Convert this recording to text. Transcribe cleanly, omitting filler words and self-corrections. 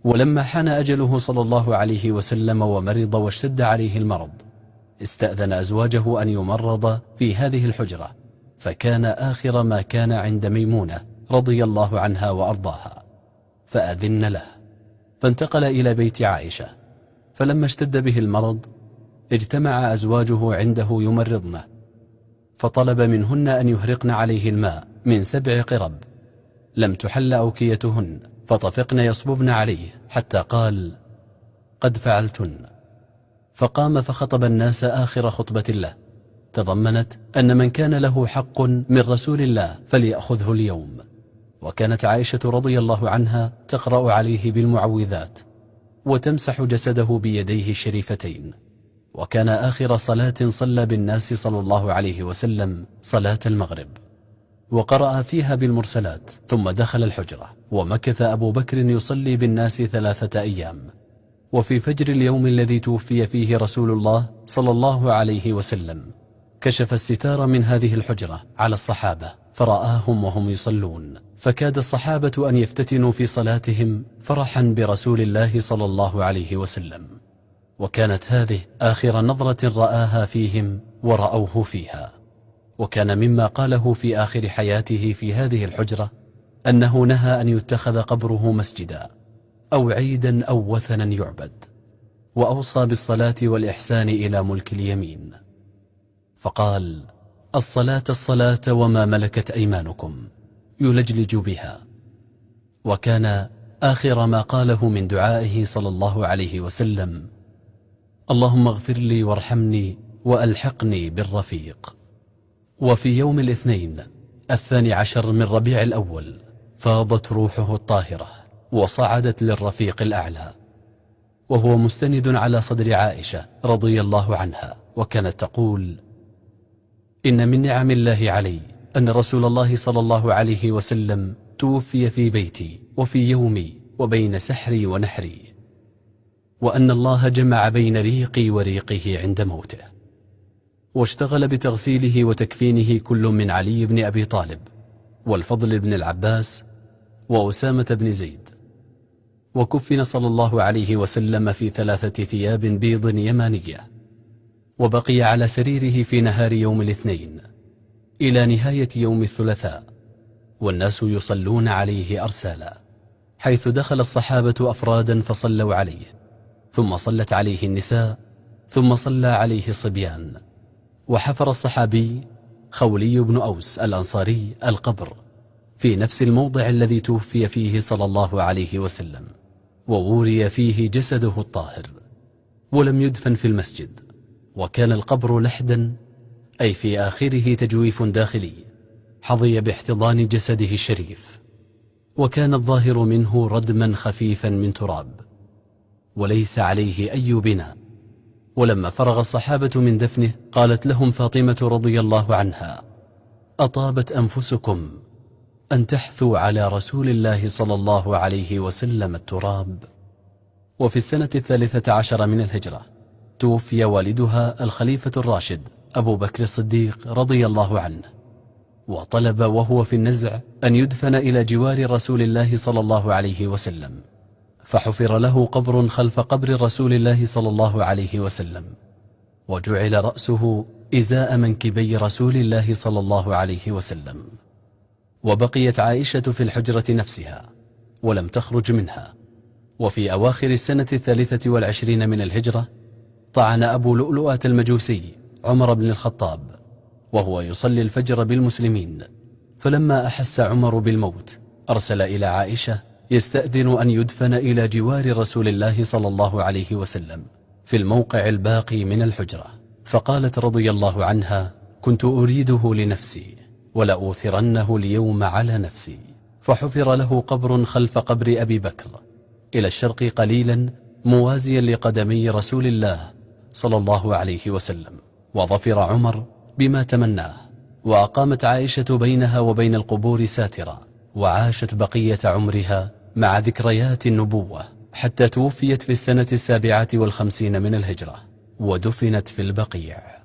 ولما حان أجله صلى الله عليه وسلم ومرض واشتد عليه المرض، استأذن أزواجه أن يمرض في هذه الحجرة، فكان آخر ما كان عند ميمونة رضي الله عنها وأرضاها، فأذن له، فانتقل إلى بيت عائشة. فلما اشتد به المرض اجتمع أزواجه عنده يمرضنه، فطلب منهن أن يهرقن عليه الماء من 7 قرب لم تحل أوكيتهن، فطفقن يصببن عليه حتى قال: قد فعلتن. فقام فخطب الناس آخر خطبة له تضمنت أن من كان له حق من رسول الله فليأخذه اليوم. وكانت عائشة رضي الله عنها تقرأ عليه بالمعوذات وتمسح جسده بيديه الشريفتين. وكان آخر صلاة صلى بالناس صلى الله عليه وسلم صلاة المغرب، وقرأ فيها بالمرسلات، ثم دخل الحجرة، ومكث أبو بكر يصلي بالناس 3 أيام. وفي فجر اليوم الذي توفي فيه رسول الله صلى الله عليه وسلم كشف الستار من هذه الحجرة على الصحابة فرآهم وهم يصلون، فكاد الصحابة أن يفتتنوا في صلاتهم فرحا برسول الله صلى الله عليه وسلم. وكانت هذه آخر نظرة رآها فيهم ورأوه فيها. وكان مما قاله في آخر حياته في هذه الحجرة أنه نهى أن يتخذ قبره مسجدا أو عيدا أو وثنا يعبد، وأوصى بالصلاة والإحسان إلى ملك اليمين، فقال: الصلاة الصلاة وما ملكت أيمانكم، يلجلج بها. وكان آخر ما قاله من دعائه صلى الله عليه وسلم: اللهم اغفر لي وارحمني وألحقني بالرفيق. وفي يوم الاثنين 12 من ربيع الأول فاضت روحه الطاهرة وصعدت للرفيق الأعلى، وهو مستند على صدر عائشة رضي الله عنها، وكانت تقول: إن من نعم الله علي أن رسول الله صلى الله عليه وسلم توفي في بيتي وفي يومي وبين سحري ونحري، وأن الله جمع بين ريقي وريقه عند موته، واشتغل بتغسيله وتكفينه كل من علي بن أبي طالب والفضل بن العباس وأسامة بن زيد. وكفن صلى الله عليه وسلم في 3 ثياب بيض يمانية، وبقي على سريره في نهار يوم الاثنين إلى نهاية يوم الثلاثاء، والناس يصلون عليه أرسالا، حيث دخل الصحابة أفرادا فصلوا عليه، ثم صلت عليه النساء، ثم صلى عليه الصبيان. وحفر الصحابي خولي بن أوس الأنصاري القبر في نفس الموضع الذي توفي فيه صلى الله عليه وسلم، ووري فيه جسده الطاهر، ولم يدفن في المسجد. وكان القبر لحدا، أي في آخره تجويف داخلي حظي باحتضان جسده الشريف، وكان الظاهر منه ردما خفيفا من تراب، وليس عليه أي بناء. ولما فرغ الصحابة من دفنه قالت لهم فاطمة رضي الله عنها: أطابت أنفسكم أن تحثوا على رسول الله صلى الله عليه وسلم التراب. وفي السنة 13 من الهجرة توفي والدها الخليفة الراشد أبو بكر الصديق رضي الله عنه، وطلب وهو في النزع أن يدفن إلى جوار رسول الله صلى الله عليه وسلم، فحفر له قبر خلف قبر رسول الله صلى الله عليه وسلم، وجعل رأسه إزاء منكبي رسول الله صلى الله عليه وسلم. وبقيت عائشة في الحجرة نفسها ولم تخرج منها. وفي أواخر السنة 23 من الهجرة طعن أبو لؤلؤة المجوسي عمر بن الخطاب وهو يصلي الفجر بالمسلمين، فلما أحس عمر بالموت أرسل إلى عائشة يستأذن أن يدفن إلى جوار رسول الله صلى الله عليه وسلم في الموقع الباقي من الحجرة، فقالت رضي الله عنها: كنت أريده لنفسي ولأوثرنه اليوم على نفسي. فحفر له قبر خلف قبر أبي بكر إلى الشرق قليلا موازيا لقدمي رسول الله صلى الله عليه وسلم، وظفر عمر بما تمناه، وأقامت عائشة بينها وبين القبور ساترا، وعاشت بقية عمرها مع ذكريات النبوة حتى توفيت في السنة 57 من الهجرة، ودفنت في البقيع.